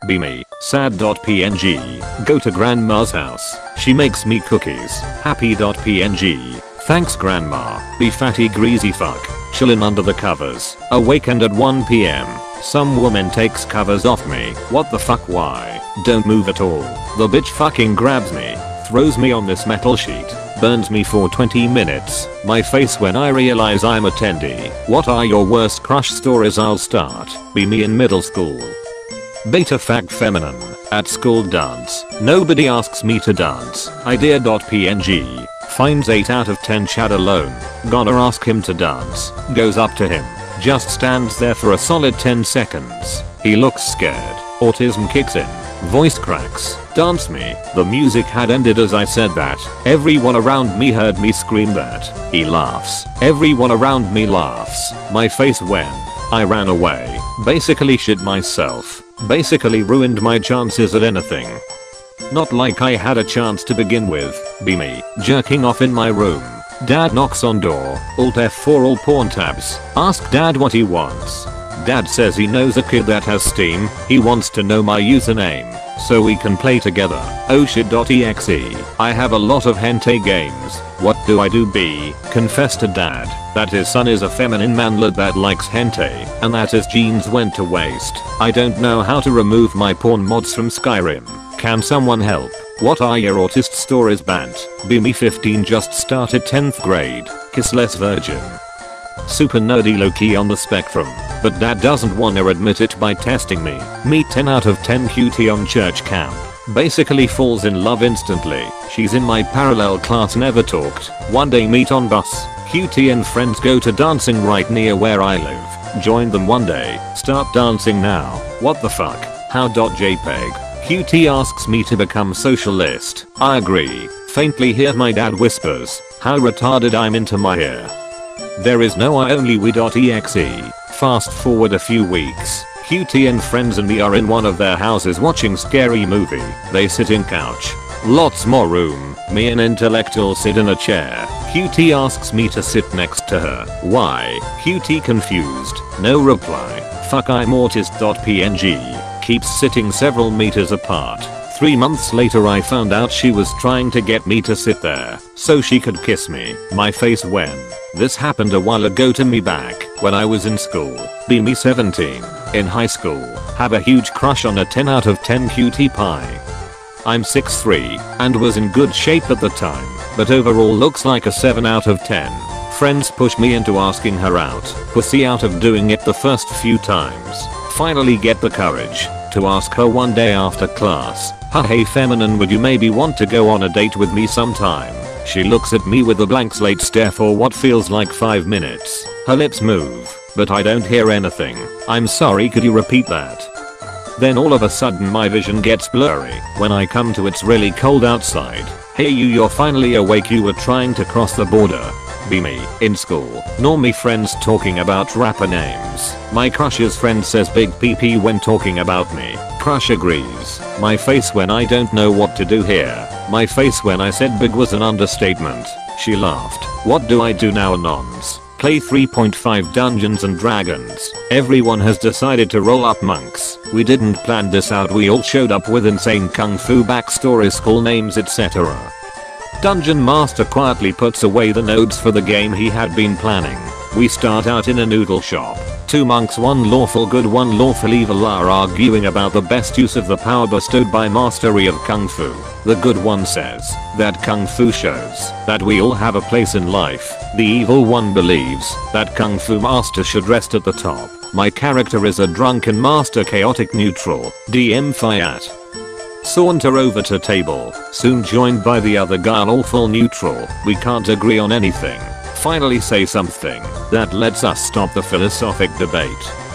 Be me. Sad.png. Go to grandma's house. She makes me cookies. Happy.png. Thanks grandma. Be fatty greasy fuck. Chillin' under the covers. Awakened at 1 PM. Some woman takes covers off me. What the fuck, why? Don't move at all. The bitch fucking grabs me. Throws me on this metal sheet. Burns me for 20 minutes. My face when I realize I'm a tendy. What are your worst crush stories? I'll start. Be me in middle school. Beta fag feminine. At school dance. Nobody asks me to dance. Idea.png. Finds 8 out of 10 Chad alone. Gonna ask him to dance. Goes up to him. Just stands there for a solid 10 seconds. He looks scared. Autism kicks in. Voice cracks. Dance me. The music had ended as I said that. Everyone around me heard me scream that. He laughs. Everyone around me laughs. My face when I ran away. Basically shit myself. Basically ruined my chances at anything. Not like I had a chance to begin with. Be me. Jerking off in my room. Dad knocks on door. Alt F4 all porn tabs. Ask dad what he wants. Dad says he knows a kid that has Steam. He wants to know my username so we can play together. Oh shit.exe. I have a lot of hentai games. What do I do? B. Confess to dad that his son is a feminine manlet that likes hentai and that his genes went to waste. I don't know how to remove my porn mods from Skyrim. Can someone help? What are your autist stories? Bant. Be me 15 just started 10th grade. Kissless virgin. Super nerdy low-key on the spectrum, but dad doesn't wanna admit it by testing me. Me 10 out of 10 cutie on church camp. Basically falls in love instantly. She's in my parallel class, never talked. One day meet on bus. Cutie and friends go to dancing right near where I live. Join them one day. Start dancing now. What the fuck? How.jpg. Cutie asks me to become socialist. I agree. Faintly hear my dad whispers. How retarded I'm into my ear. There is no I only we.exe. Fast forward a few weeks. Cutie and friends and me are in one of their houses watching scary movie. They sit in couch. Lots more room. Me and intellectual sit in a chair. Cutie asks me to sit next to her. Why? Cutie confused. No reply. Fuck, I'm autist.png. Keeps sitting several meters apart. 3 months later I found out she was trying to get me to sit there so she could kiss me. My face when this happened a while ago to me back when I was in school. Be me 17. In high school. Have a huge crush on a 10 out of 10 cutie pie. I'm 6'3 and was in good shape at the time, but overall looks like a 7 out of 10. Friends push me into asking her out. Pussy out of doing it the first few times. Finally get the courage to ask her one day after class. Hey feminine, would you maybe want to go on a date with me sometime? She looks at me with a blank slate stare for what feels like 5 minutes. Her lips move, but I don't hear anything. I'm sorry, could you repeat that? Then all of a sudden my vision gets blurry. When I come to, it's really cold outside. Hey you're finally awake. You were trying to cross the border. Be me. In school. Normie friends talking about rapper names. My crush's friend says big PP when talking about me. Crush agrees. My face when I don't know what to do here. My face when I said big was an understatement. She laughed. What do I do now, Anons? Play 3.5 Dungeons and Dragons. Everyone has decided to roll up monks. We didn't plan this out. We all showed up with insane kung fu backstories, school names, etc. Dungeon Master quietly puts away the nodes for the game he had been planning. We start out in a noodle shop. 2 monks, one lawful good, one lawful evil, are arguing about the best use of the power bestowed by mastery of kung fu. The good one says that kung fu shows that we all have a place in life. The evil one believes that kung fu master should rest at the top. My character is a drunken master, chaotic neutral. DM Fiat. Saunter over to table, soon joined by the other guy, awful neutral. We can't agree on anything. Finally say something that lets us stop the philosophic debate.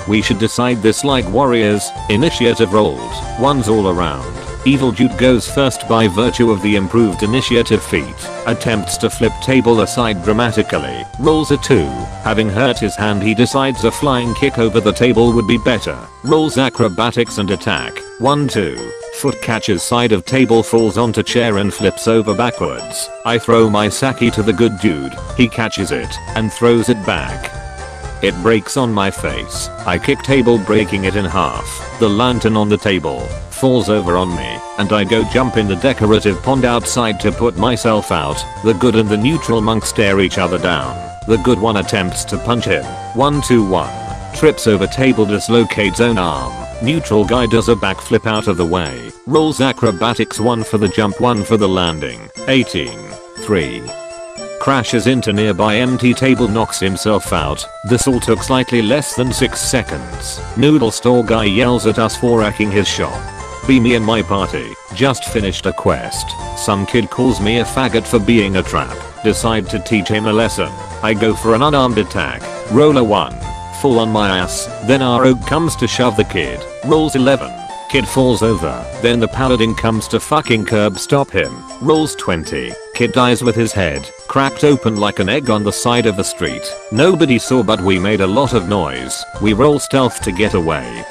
We should decide this like warriors. Initiative rolled. Ones all around. Evil dude goes first by virtue of the improved initiative feat. Attempts to flip table aside dramatically. Rolls a 2. Having hurt his hand, he decides a flying kick over the table would be better. Rolls acrobatics and attack. 1-2. Foot catches side of table, falls onto chair and flips over backwards. I throw my sake to the good dude. He catches it and throws it back. It breaks on my face. I kick table, breaking it in half. The lantern on the table falls over on me, and I go jump in the decorative pond outside to put myself out. The good and the neutral monk stare each other down. The good one attempts to punch him. 1-2-1. Trips over table, dislocates own arm. Neutral guy does a backflip out of the way. Rolls acrobatics, 1 for the jump, 1 for the landing. 18-3. Crashes into nearby empty table, knocks himself out. This all took slightly less than 6 seconds. Noodle store guy yells at us for wrecking his shop. Be me and my party. Just finished a quest. Some kid calls me a faggot for being a trap. Decide to teach him a lesson. I go for an unarmed attack. Roll a 1. Fall on my ass. Then our rogue comes to shove the kid. Rolls 11. Kid falls over. Then the paladin comes to fucking curb stop him. Rolls 20. Kid dies with his head cracked open like an egg on the side of the street. Nobody saw, but we made a lot of noise. We roll stealth to get away.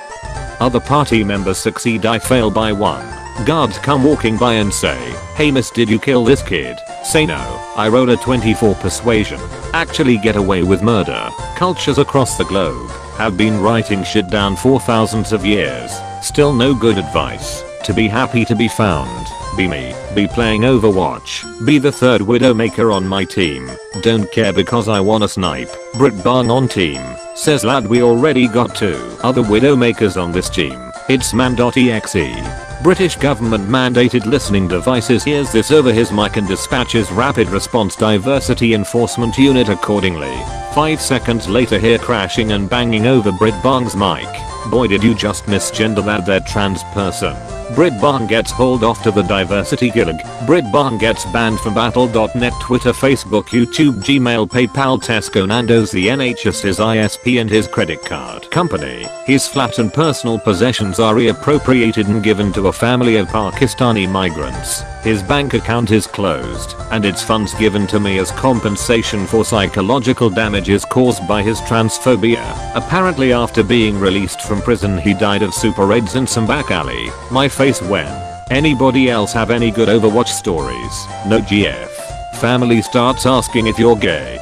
Other party members succeed, I fail by 1. Guards come walking by and say, "Hey miss, did you kill this kid?" Say no. I roll a 24 persuasion. Actually get away with murder. Cultures across the globe have been writing shit down for thousands of years. Still no good advice. To be happy to be found. Be me. Be playing Overwatch. Be the third Widowmaker on my team. Don't care because I wanna snipe. Brit Bang on team. Says lad, we already got 2 other Widowmakers on this team. It's man.exe. British government mandated listening devices. Hears this over his mic and dispatches rapid response diversity enforcement unit accordingly. 5 seconds later, hear crashing and banging over Brit Bang's mic. Boy, did you just misgender that there trans person. Brit Bang gets hauled off to the diversity gulag. Brit Bang gets banned from battle.net, Twitter, Facebook, YouTube, Gmail, PayPal, Tesco, Nando's, the NHS, his ISP and his credit card company. His flat and personal possessions are reappropriated and given to a family of Pakistani migrants. His bank account is closed, and its funds given to me as compensation for psychological damages caused by his transphobia. Apparently after being released from prison he died of super AIDS in some back alley. My face when. Anybody else have any good Overwatch stories? No GF. Family starts asking if you're gay.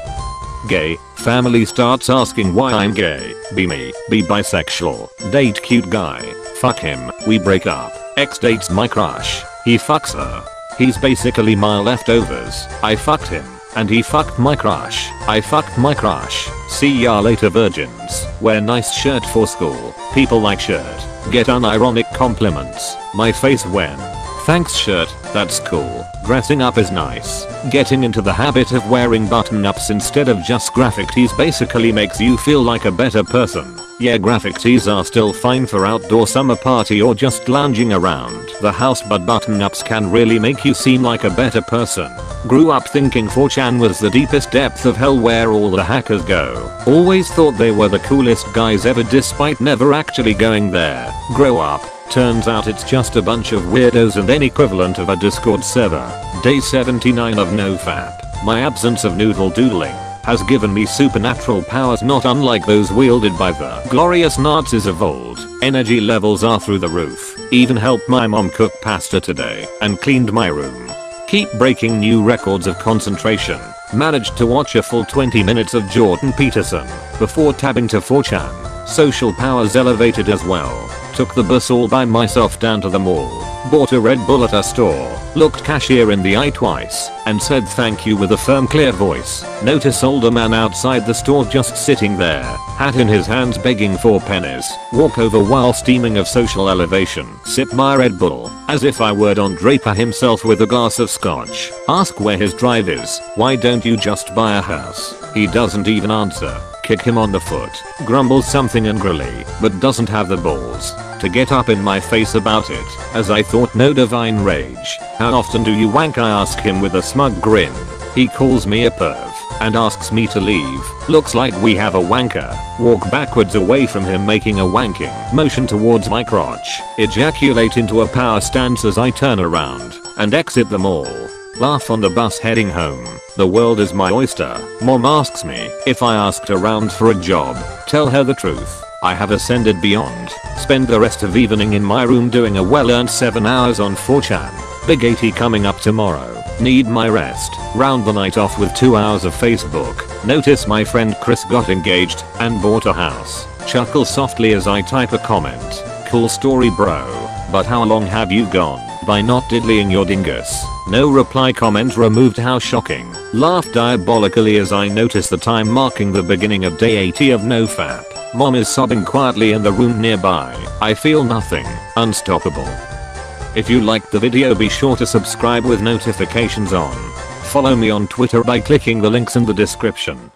Gay. Family starts asking why I'm gay. Be me. Be bisexual. Date cute guy. Fuck him. We break up. Ex dates my crush. He fucks her. He's basically my leftovers. I fucked him. And he fucked my crush. I fucked my crush. See ya later virgins. Wear nice shirt for school. People like shirt. Get unironic compliments. My face when. Thanks shirt, that's cool. Dressing up is nice. Getting into the habit of wearing button-ups instead of just graphic tees basically makes you feel like a better person. Yeah, graphic tees are still fine for outdoor summer party or just lounging around the house, but button-ups can really make you seem like a better person. Grew up thinking 4chan was the deepest depth of hell where all the hackers go. Always thought they were the coolest guys ever despite never actually going there. Grow up. Turns out it's just a bunch of weirdos and an equivalent of a Discord server. Day 79 of NoFap. My absence of noodle doodling has given me supernatural powers not unlike those wielded by the glorious Nazis of old. Energy levels are through the roof. Even helped my mom cook pasta today and cleaned my room. Keep breaking new records of concentration. Managed to watch a full 20 minutes of Jordan Peterson before tabbing to 4chan. Social powers elevated as well. Took the bus all by myself down to the mall. Bought a Red Bull at a store. Looked cashier in the eye twice and said thank you with a firm clear voice. Notice older man outside the store just sitting there, hat in his hands begging for pennies. Walk over while steaming of social elevation. Sip my Red Bull as if I were Don Draper himself with a glass of scotch. Ask where his drive is. Why don't you just buy a house? He doesn't even answer. Kick him on the foot. Grumbles something angrily, but doesn't have the balls to get up in my face about it, as I thought no divine rage. How often do you wank? I ask him with a smug grin. He calls me a perv and asks me to leave. Looks like we have a wanker. Walk backwards away from him making a wanking motion towards my crotch. Ejaculate into a power stance as I turn around and exit the mall. Laugh on the bus heading home. The world is my oyster. Mom asks me if I asked around for a job. Tell her the truth. I have ascended beyond. Spend the rest of evening in my room doing a well-earned 7 hours on 4chan. Big 80 coming up tomorrow. Need my rest. Round the night off with 2 hours of Facebook. Notice my friend Chris got engaged and bought a house. Chuckle softly as I type a comment. Cool story bro. But how long have you gone by not diddling your dingus? No reply, comment removed, how shocking. Laugh diabolically as I notice the time marking the beginning of day 80 of nofap. Mom is sobbing quietly in the room nearby. I feel nothing. Unstoppable. If you liked the video, be sure to subscribe with notifications on. Follow me on Twitter by clicking the links in the description.